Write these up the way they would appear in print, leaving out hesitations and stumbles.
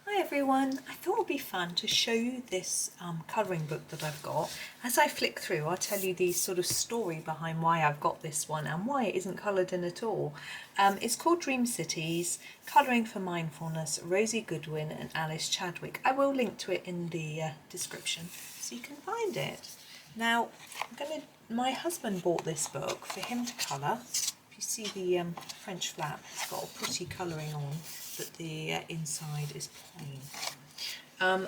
Hi everyone, I thought it would be fun to show you this colouring book that I've got. As I flick through, I'll tell you the sort of story behind why I've got this one and why it isn't coloured in at all. It's called Dream Cities, Colouring for Mindfulness, Rosie Goodwin and Alice Chadwick. I will link to it in the description so you can find it. Now, my husband bought this book for him to colour. If you see the French flap, it's got a pretty colouring on, but the inside is plain.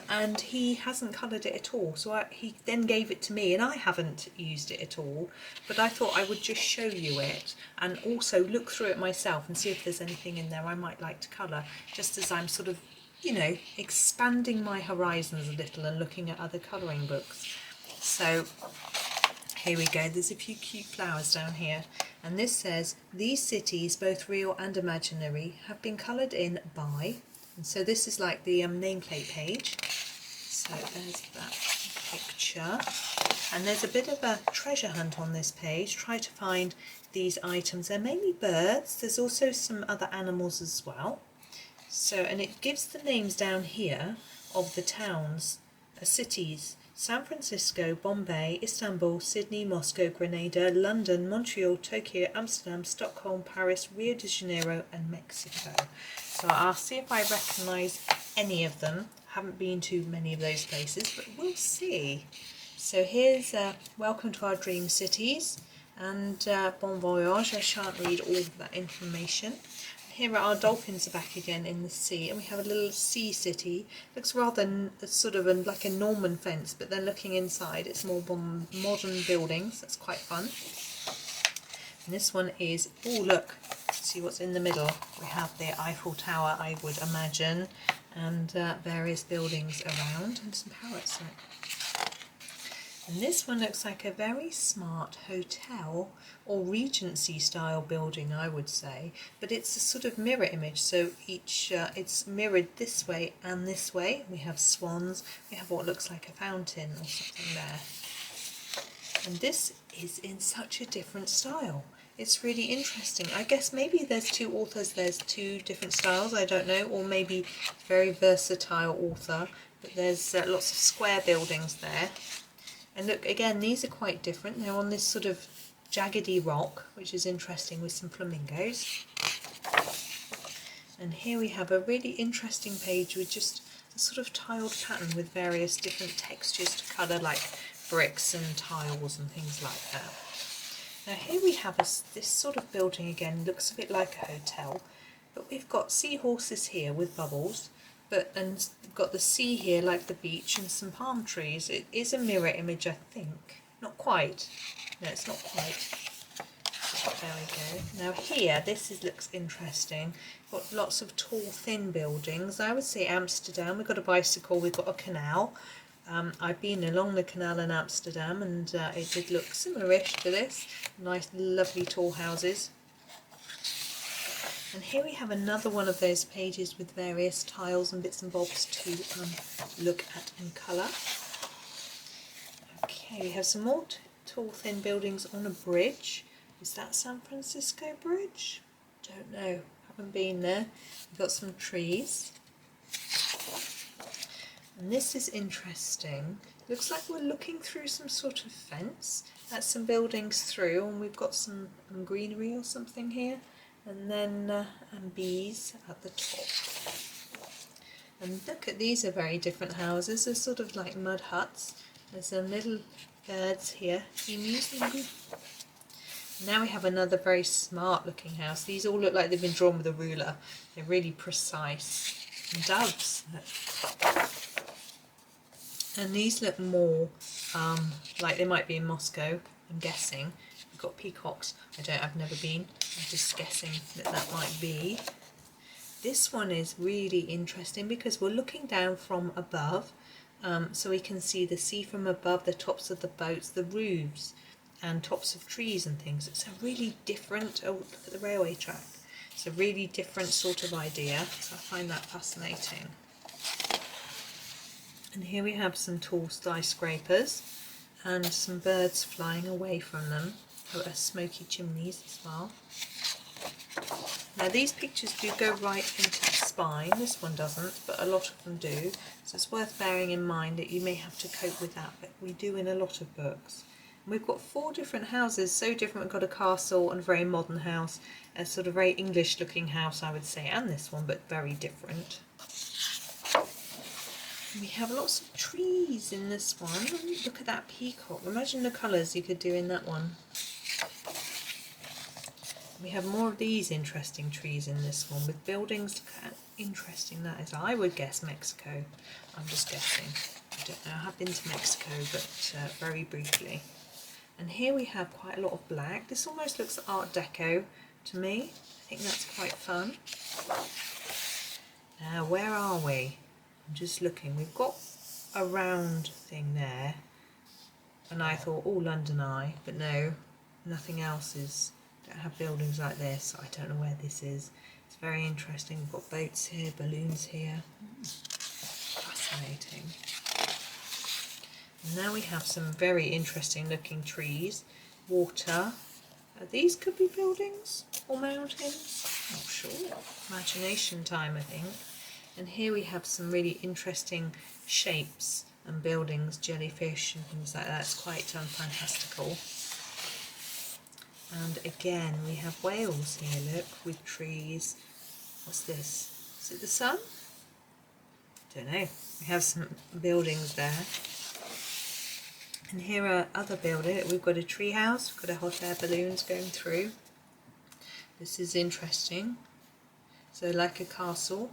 And he hasn't coloured it at all, so he then gave it to me, and I haven't used it at all, but I thought I would just show you it and also look through it myself and see if there's anything in there I might like to colour, just as I'm sort of, you know, expanding my horizons a little and looking at other colouring books. So here we go, there's a few cute flowers down here, and this says, these cities, both real and imaginary, have been coloured in by, and so this is like the nameplate page. So there's that picture, and there's a bit of a treasure hunt on this page. Try to find these items. They're mainly birds, there's also some other animals as well. So, and it gives the names down here of the towns, cities: San Francisco, Bombay, Istanbul, Sydney, Moscow, Grenada, London, Montreal, Tokyo, Amsterdam, Stockholm, Paris, Rio de Janeiro and Mexico. So I'll see if I recognise any of them. Haven't been to many of those places, but we'll see. So here's welcome to our dream cities, and bon voyage. I shan't read all of that information. Here are our dolphins are back again in the sea, and we have a little sea city. Looks rather sort of like a Norman fence, but then looking inside it's more modern buildings. That's quite fun. And this one is, oh look, see what's in the middle. We have the Eiffel Tower, I would imagine, and various buildings around, and some parrots. And this one looks like a very smart hotel or Regency style building, I would say, but it's a sort of mirror image, so each it's mirrored this way and this way. We have swans, we have what looks like a fountain or something there. And this is in such a different style. It's really interesting. I guess maybe there's two authors, there's two different styles, I don't know, or maybe very versatile author, but there's lots of square buildings there. And look, again, these are quite different. They're on this sort of jaggedy rock, which is interesting, with some flamingos. And here we have a really interesting page with just a sort of tiled pattern with various different textures to colour, like bricks and tiles and things like that. Now here we have this sort of building again, looks a bit like a hotel, but we've got seahorses here with bubbles. And we've got the sea here like the beach and some palm trees. It is a mirror image, I think. Not quite. No, it's not quite. There we go. Now here, looks interesting. Got lots of tall, thin buildings. I would say Amsterdam. We've got a bicycle, we've got a canal. I've been along the canal in Amsterdam, and it did look similar-ish to this. Nice, lovely tall houses. And here we have another one of those pages with various tiles and bits and bobs to look at in colour. Okay, we have some more tall, thin buildings on a bridge. Is that San Francisco Bridge? Don't know, haven't been there. We've got some trees. And this is interesting. Looks like we're looking through some sort of fence. That's some buildings through, and we've got some greenery or something here. And then bees at the top. And look at these, are very different houses. They're sort of like mud huts. There's some little birds here. Emus. Now we have another very smart looking house. These all look like they've been drawn with a ruler. They're really precise. And doves. And these look more like they might be in Moscow, I'm guessing. We've got peacocks. I've never been. I'm just guessing that might be. This one is really interesting because we're looking down from above, so we can see the sea from above, the tops of the boats, the roofs and tops of trees and things. It's a really different, oh look at the railway track. It's a really different sort of idea, so I find that fascinating. And here we have some tall skyscrapers and some birds flying away from them. Smoky chimneys as well. Now these pictures do go right into the spine. This one doesn't, but a lot of them do. So it's worth bearing in mind that you may have to cope with that, but we do in a lot of books. And we've got 4 different houses, so different. We've got a castle and a very modern house, a sort of very English looking house, I would say, and this one, but very different. We have lots of trees in this one. Look at that peacock. Imagine the colours you could do in that one. We have more of these interesting trees in this one with buildings. Look how interesting that is. I would guess Mexico. I'm just guessing. I don't know. I have been to Mexico, but very briefly. And here we have quite a lot of black. This almost looks Art Deco to me. I think that's quite fun. Now, where are we? I'm just looking. We've got a round thing there. And I thought, oh, London Eye. But no, nothing else is. Don't have buildings like this. I don't know where this is. It's very interesting. We've got boats here, balloons here. Fascinating. And now we have some very interesting looking trees. Water. These could be buildings or mountains. Not sure. Imagination time, I think. And here we have some really interesting shapes and buildings, jellyfish and things like that. It's quite fantastical. And again, we have Wales here, look, with trees. What's this? Is it the sun? Don't know. We have some buildings there. And here are other buildings. We've got a tree house, we've got a hot air balloons going through. This is interesting. So like a castle.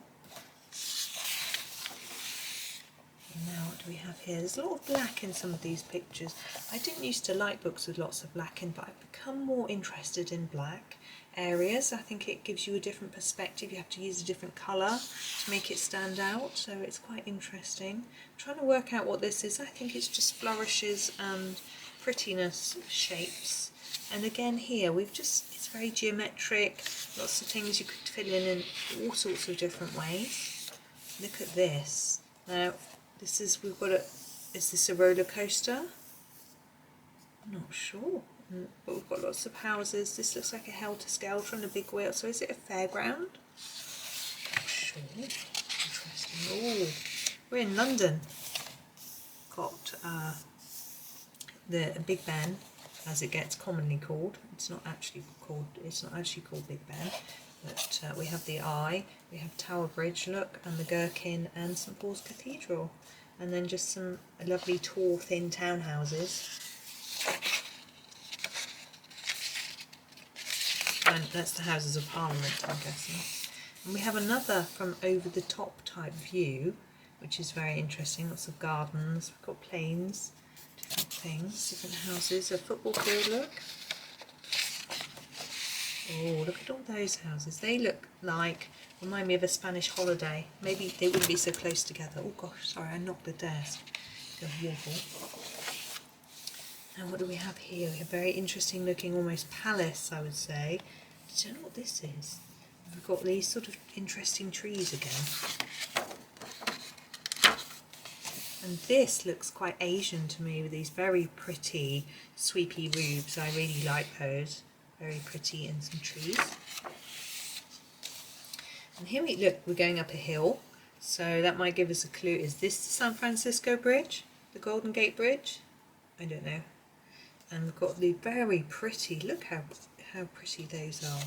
And now what do we have here? There's a lot of black in some of these pictures. I didn't used to like books with lots of black in, but I've become more interested in black areas. I think it gives you a different perspective. You have to use a different colour to make it stand out, so it's quite interesting. I'm trying to work out what this is. I think it's just flourishes and prettiness shapes. And again here, it's very geometric, lots of things you could fill in all sorts of different ways. Look at this. Now, is this a roller coaster? I'm not sure, but we've got lots of houses. This looks like a helter-skelter and a big wheel. So is it a fairground? Not sure. Interesting. Oh, we're in London. Got the Big Ben, as it gets commonly called. It's not actually called Big Ben, but we have the Eye, we have Tower Bridge, look, and the Gherkin and St Paul's Cathedral, and then just some lovely tall thin townhouses. And that's the Houses of Parliament, I'm guessing. And we have another from over the top type view, which is very interesting. Lots of gardens, we've got planes, different things, different houses, a football field, look. Oh, look at all those houses. They look like, remind me of a Spanish holiday. Maybe they wouldn't be so close together. Oh gosh, sorry, I knocked the desk. Go wobble. And what do we have here? We have very interesting looking, almost palace, I would say. I don't know what this is. We've got these sort of interesting trees again. And this looks quite Asian to me with these very pretty sweepy roofs. I really like those. Very pretty, and some trees. And here we're going up a hill, so that might give us a clue. Is this the San Francisco Bridge? The Golden Gate Bridge? I don't know. And we've got the very pretty, look how pretty those are. I wonder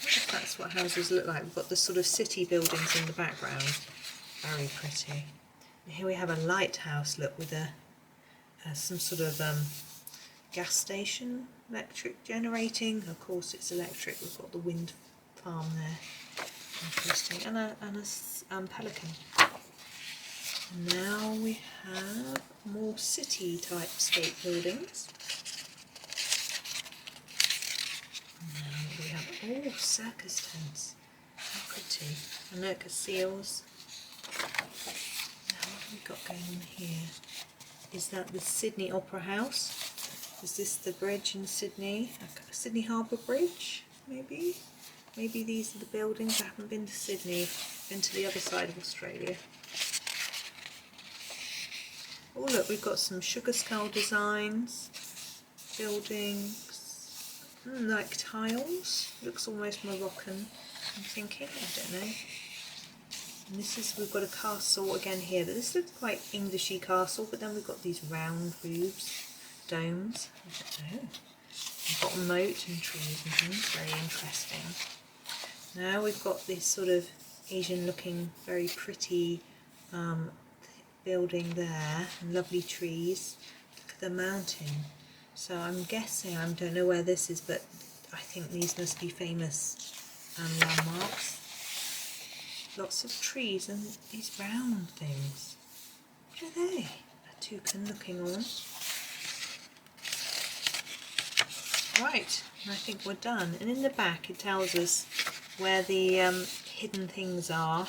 if that's what houses look like. We've got the sort of city buildings in the background. Very pretty. And here we have a lighthouse, look, with some sort of gas station, electric generating. Of course it's electric. We've got the wind farm there. Interesting. And a pelican. And now we have more city type state buildings. And now we have circus tents. How pretty. And look at seals. Now what have we got going on here? Is that the Sydney Opera House? Is this the bridge in Sydney? Sydney Harbour Bridge, maybe? Maybe these are the buildings. I haven't been to Sydney, I've been to the other side of Australia. Oh look, we've got some sugar skull designs, buildings, like tiles, looks almost Moroccan. I'm thinking, I don't know. And this is, we've got a castle again here, but this looks quite Englishy castle, but then we've got these round roofs, domes, I don't know. We've got a moat and trees and things, very interesting. Now we've got this sort of Asian looking, very pretty building there, and lovely trees. Look at the mountain. So I'm guessing, I don't know where this is, but I think these must be famous landmarks. Lots of trees and these round things. What are they? A toucan looking on. Right, I think we're done. And in the back it tells us where the hidden things are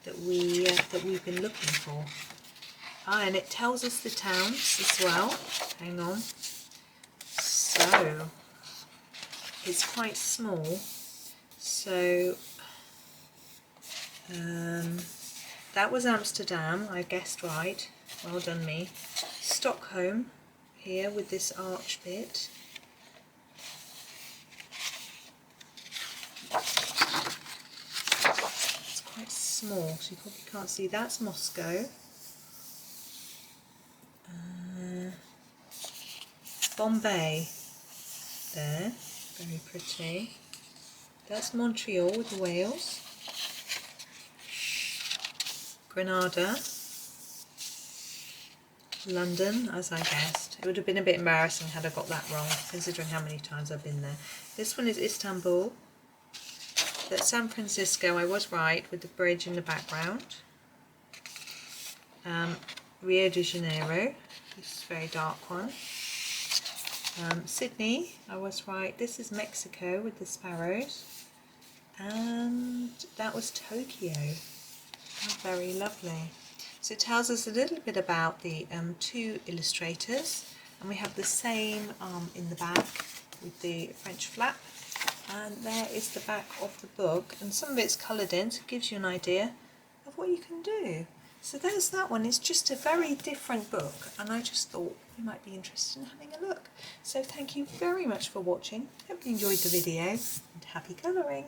that we've been looking for. And it tells us the towns as well. Hang on. So it's quite small. So that was Amsterdam, I guessed right. Well done me. Stockholm here with this arch bit. It's quite small, so you probably can't see. That's Moscow. Bombay there, very pretty. That's Montreal with Wales. Granada. London, as I guessed. It would have been a bit embarrassing had I got that wrong, considering how many times I've been there. This one is Istanbul. That's San Francisco, I was right, with the bridge in the background. Rio de Janeiro, this is a very dark one. Sydney, I was right. This is Mexico with the sparrows. And that was Tokyo. Oh, very lovely. So it tells us a little bit about the two illustrators, and we have the same in the back with the French flap. And there is the back of the book, and some of it's coloured in, so it gives you an idea of what you can do. So there's that one. It's just a very different book, and I just thought you might be interested in having a look. So thank you very much for watching. Hope you enjoyed the video, and happy colouring!